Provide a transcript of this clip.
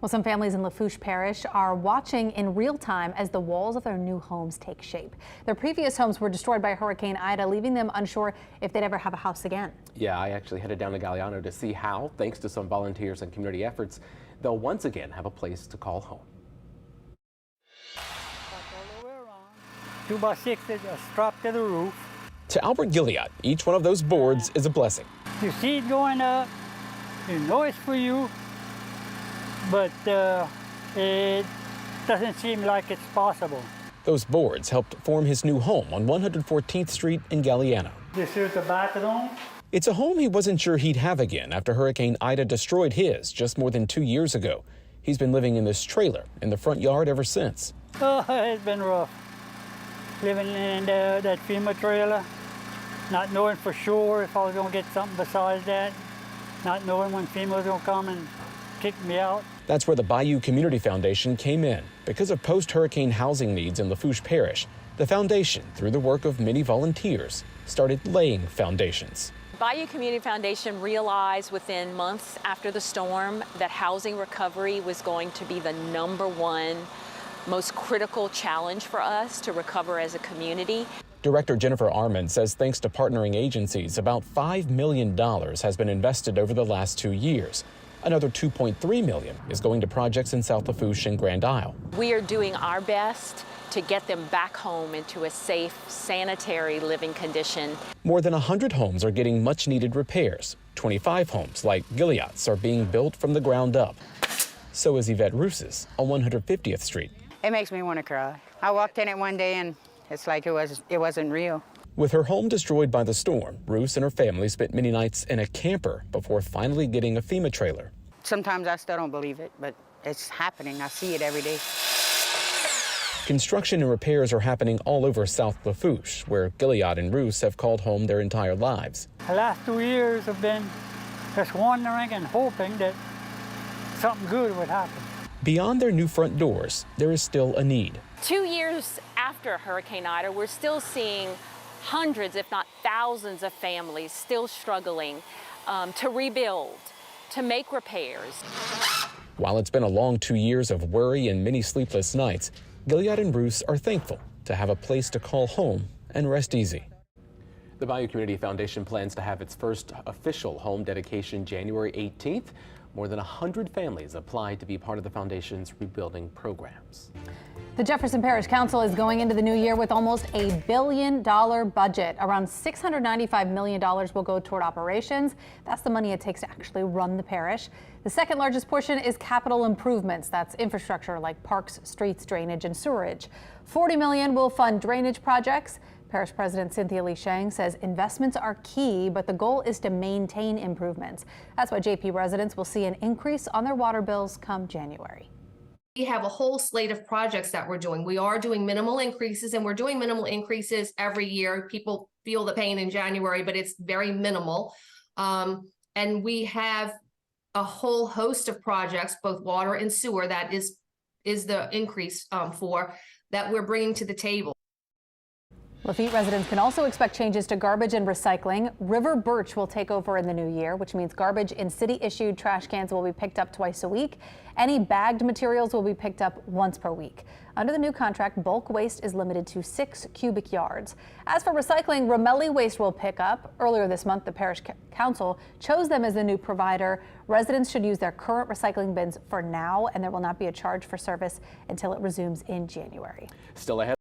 Well, some families in Lafourche Parish are watching in real time as the walls of their new homes take shape. Their previous homes were destroyed by Hurricane Ida, leaving them unsure if they'd ever have a house again. Yeah, I actually headed down to Galliano to see how, thanks to some volunteers and community efforts, they'll once again have a place to call home. 2x6 are strapped to the roof. To Albert Gilliott, each one of those boards is a blessing. You see it going up, you know it's for you, but it doesn't seem like it's possible. Those boards helped form his new home on 114th Street in Galliano. This is the bathroom. It's a home he wasn't sure he'd have again after Hurricane Ida destroyed his just more than 2 years ago. He's been living in this trailer in the front yard ever since. Oh, it's been rough. Living in that FEMA trailer, not knowing for sure if I was going to get something besides that, not knowing when FEMA was going to come and kick me out. That's where the Bayou Community Foundation came in. Because of post-hurricane housing needs in Lafourche Parish, the foundation, through the work of many volunteers, started laying foundations. Bayou Community Foundation realized within months after the storm that housing recovery was going to be the #1 most critical challenge for us to recover as a community. Director Jennifer Armand says thanks to partnering agencies, about $5 million has been invested over the last 2 years. Another $2.3 million is going to projects in South Lafourche and Grand Isle. We are doing our best to get them back home into a safe, sanitary living condition. More than 100 homes are getting much-needed repairs. 25 homes, like Gilliott's, are being built from the ground up. So is Yvette Roos's on 150th Street. It makes me want to cry. I walked in it one day and it's like it wasn't real. With her home destroyed by the storm, Roos and her family spent many nights in a camper before finally getting a FEMA trailer. Sometimes I still don't believe it, but it's happening. I see it every day. Construction and repairs are happening all over South Lafourche, where Gilliott and Roos have called home their entire lives. The last 2 years have been just wondering and hoping that something good would happen. Beyond their new front doors, there is still a need. 2 years after Hurricane Ida, we're still seeing hundreds, if not thousands, of families still struggling to rebuild, to make repairs. While it's been a long 2 years of worry and many sleepless nights, Gilliott and Roos are thankful to have a place to call home and rest easy. The Bayou Community Foundation plans to have its first official home dedication January 18th. More than 100 families applied to be part of the foundation's rebuilding programs. The Jefferson Parish Council is going into the new year with almost $1 billion budget. Around $695 million will go toward operations. That's the money it takes to actually run the parish. The second largest portion is capital improvements. That's infrastructure like parks, streets, drainage, and sewerage. $40 million will fund drainage projects. Parish President Cynthia Lee Shang says investments are key, but the goal is to maintain improvements. That's why JP residents will see an increase on their water bills come January. We have a whole slate of projects that we're doing. We are doing minimal increases, and we're doing minimal increases every year. People feel the pain in January, but it's very minimal. And we have a whole host of projects, both water and sewer, that is the increase for that we're bringing to the table. Lafitte residents can also expect changes to garbage and recycling. River Birch will take over in the new year, which means garbage in city-issued trash cans will be picked up twice a week. Any bagged materials will be picked up once per week. Under the new contract, bulk waste is limited to 6 cubic yards. As for recycling, Ramelli Waste will pick up. Earlier this month, the Parish Council chose them as the new provider. Residents should use their current recycling bins for now, and there will not be a charge for service until it resumes in January. Still ahead.